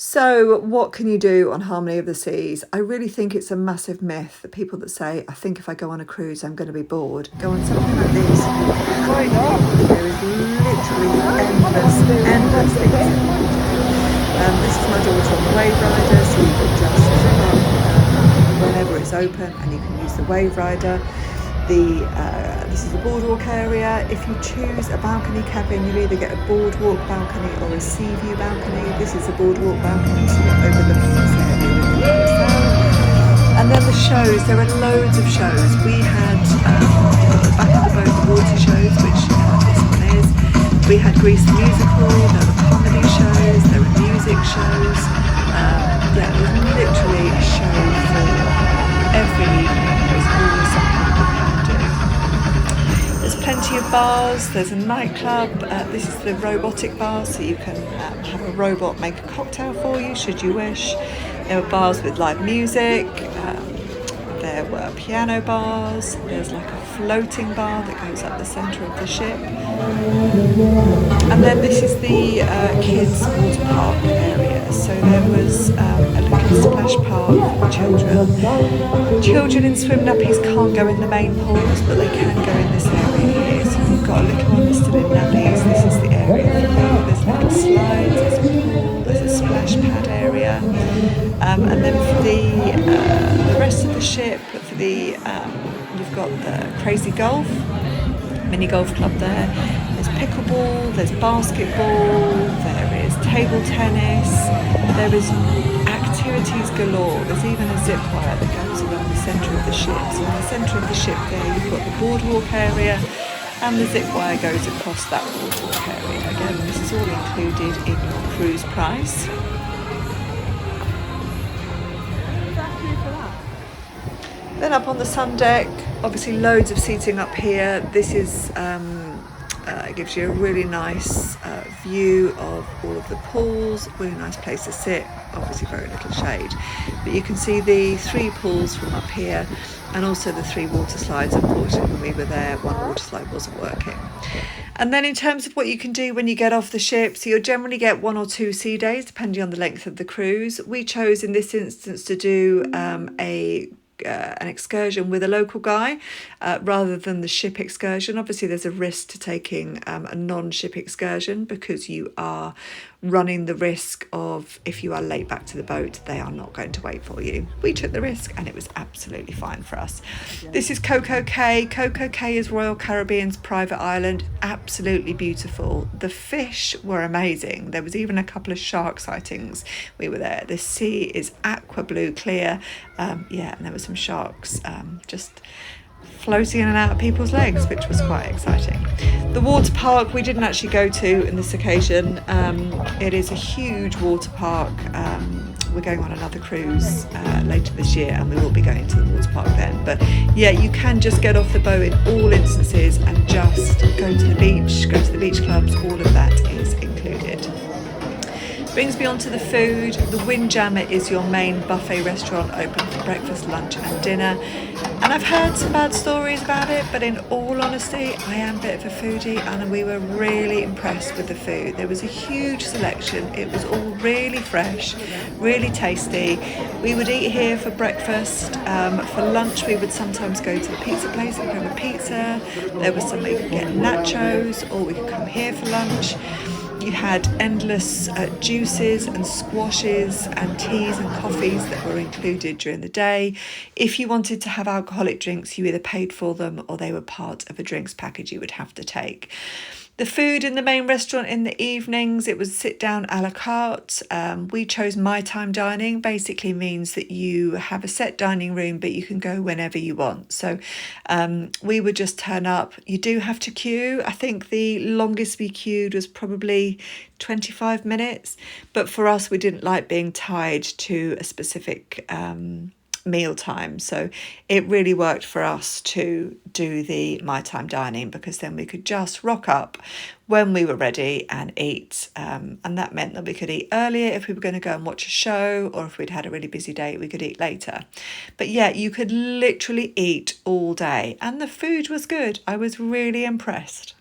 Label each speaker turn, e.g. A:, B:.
A: So what can you do on Harmony of the Seas? I really think it's a massive myth that people that say, I think if I go on a cruise, I'm going to be bored, go on something like this. There is literally endless things in the water. This is my daughter on the wave rider, so you can just trim up whenever it's open and you can use the wave rider. This is the boardwalk area. If you choose a balcony cabin, you'll either get a boardwalk balcony or a sea view balcony. This is the boardwalk balcony, so you're overlooking this area with the carousel. And then the shows, there are loads of shows. We had the back of the boat, the water shows, which this one is. We had Grease the musical, there were comedy shows, there were music shows. It was literally a show for every evening. There was always something that you can do. There's plenty of bars, there's a nightclub. This is the robotic bar, so you can have a robot make a cocktail for you should you wish. There were bars with live music, there were piano bars, there's like a floating bar that goes up the centre of the ship. And then this is the kids' water park area. So there was a little splash park for children. Children in swim nappies can't go in the main pools, but they can go in this area here. So if you've got a little one that's still in nappies, this is the area for them. There's little slides, there's a pool, there's a splash pad area. And then for the rest of the ship, for you've got the Crazy Golf, mini golf club there. There's pickleball, there's basketball, there is table tennis, there is activities galore. There's even a zip wire that goes around the centre of the ship. So in the centre of the ship there, you've got the boardwalk area, and the zip wire goes across that boardwalk area. Again, this is all included in your cruise price. Then up on the sun deck, obviously loads of seating up here. This is gives you a really nice view of all of the pools, really nice place to sit, obviously very little shade. But you can see the 3 pools from up here and also the 3 water slides. Unfortunately, when we were there, one water slide wasn't working. And then in terms of what you can do when you get off the ship, so you'll generally get 1 or 2 sea days, depending on the length of the cruise. We chose in this instance to do an excursion with a local guy rather than the ship excursion. Obviously there's a risk to taking a non-ship excursion because you are running the risk of, if you are late back to the boat, they are not going to wait for you. We took the risk and it was absolutely fine for us. This is Coco Cay. Coco Cay is Royal Caribbean's private island. Absolutely beautiful. The fish were amazing. There was even a couple of shark sightings. We were there. The sea is aqua blue clear. And there were some sharks just floating in and out of people's legs, which was quite exciting. The water park we didn't actually go to in this occasion. It is a huge water park. We're going on another cruise later this year and we will be going to the water park then. But yeah, you can just get off the boat in all instances and just go to the beach, go to the beach clubs. All of that is included. Brings me on to the food. The Windjammer is your main buffet restaurant, open for breakfast, lunch and dinner. And I've heard some bad stories about it, but in all honesty, I am a bit of a foodie and we were really impressed with the food. There was a huge selection. It was all really fresh, really tasty. We would eat here for breakfast. For lunch, we would sometimes go to the pizza place and grab a pizza. There was some we could get nachos, or we could come here for lunch. You had endless juices and squashes and teas and coffees that were included during the day. If you wanted to have alcoholic drinks, you either paid for them or they were part of a drinks package you would have to take. The food in the main restaurant in the evenings, it was sit down a la carte. We chose my time dining. Basically means that you have a set dining room, but you can go whenever you want. So we would just turn up. You do have to queue. I think the longest we queued was probably 25 minutes. But for us, we didn't like being tied to a specific meal time, so it really worked for us to do the my time dining because then we could just rock up when we were ready and eat, and that meant that we could eat earlier if we were going to go and watch a show, or if we'd had a really busy day we could eat later. But yeah, you could literally eat all day and the food was good. I was really impressed.